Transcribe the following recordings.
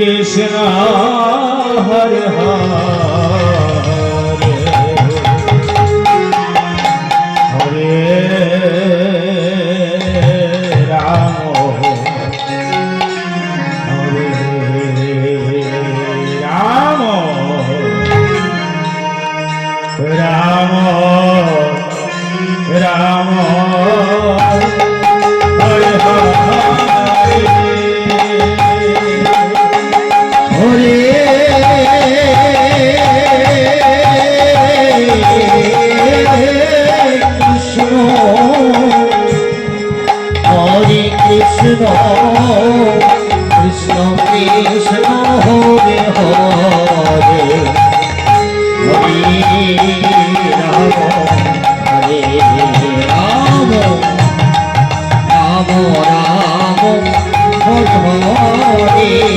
Krishna Hare Hare Hare Rama Hare Rama Rama Rama Hare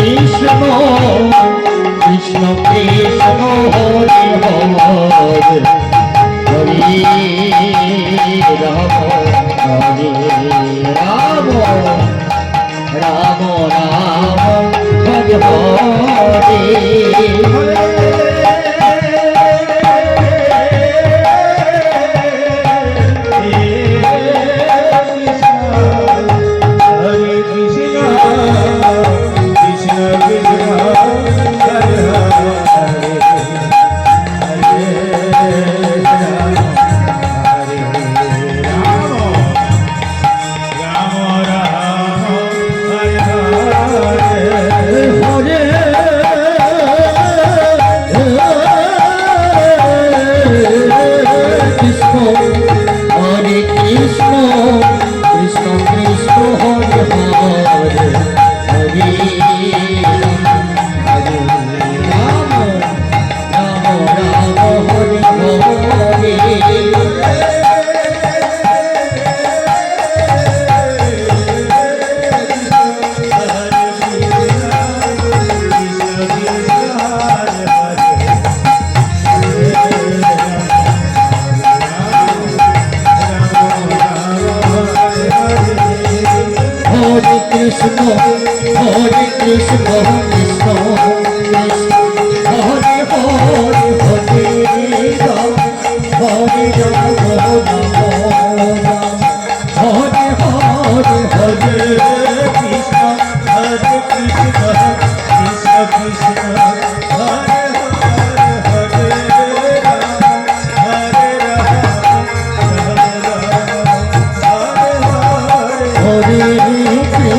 Krishna Krishna Krishna Hare Hare Hare Rama Hare Rama Rama Rama Hare Hare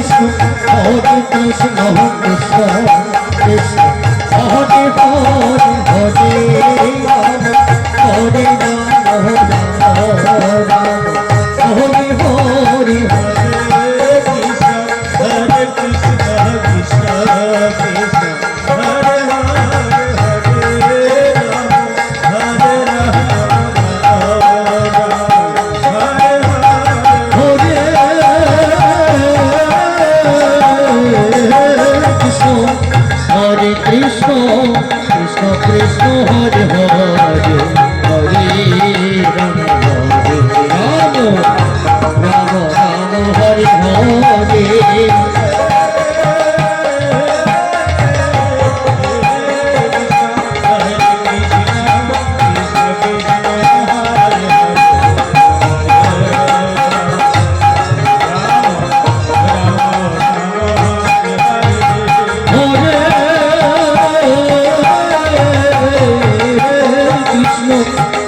Krishna Hare Krishna Krishna Krishna Hare Hare Hare Ram Hare Ram Ram Hare Hare Hare Krishna Krishna Krishna Hare Hare Hare Ram Ram Ram Hare Hare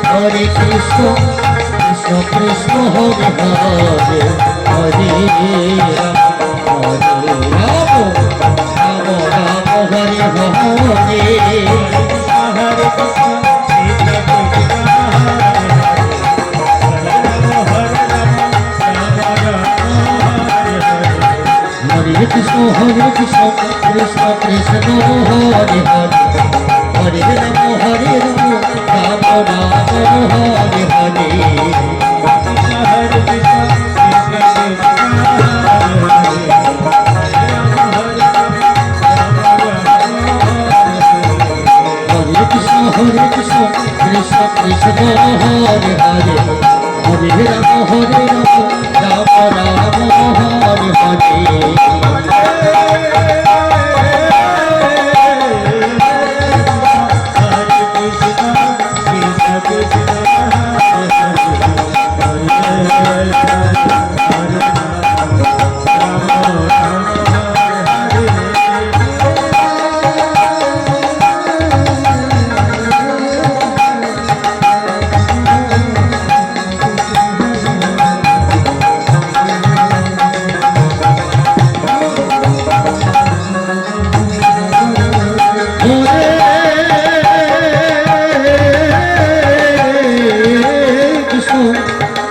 Hare Krishna Krishna Krishna Hare Hare Hare Ram Ram Ram Hare Hare Hare Krishna Krishna Krishna Hare Hare Hare Ram Ram Ram Hare Hare Hare Krishna Krishna Krishna Hare Hare Hare Ram Ram Ram Hare Hare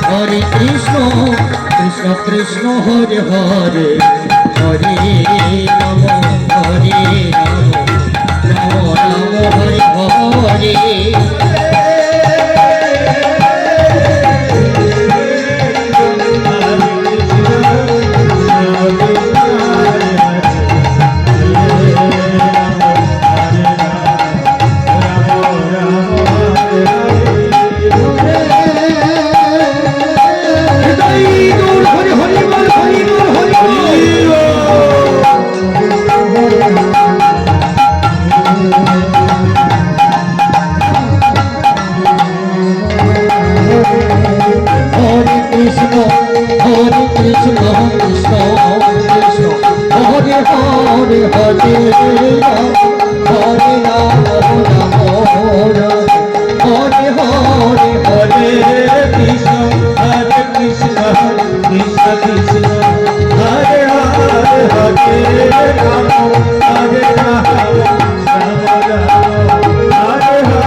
Hare Krishna Krishna Krishna Hare Hare Hare Ram Hare Ram Ram Ram Hare Hare Krishna Krishna Krishna Hare Hare Hare Ram Hare Ram Ram Ram Hare Hare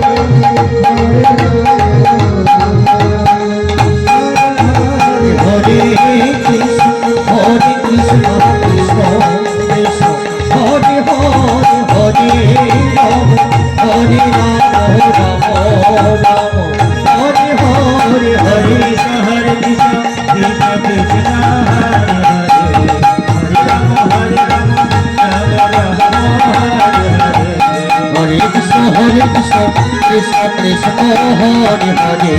Hare Krishna Krishna Krishna Krishna Hare Hare Hare Ram Hare Ram Ram Ram Hare Hare Hare Krishna Hare Krishna Krishna Krishna Hare Hare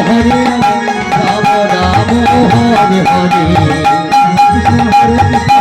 Hare Ram Ram Ram Hare Hare Krishna Hare Krishna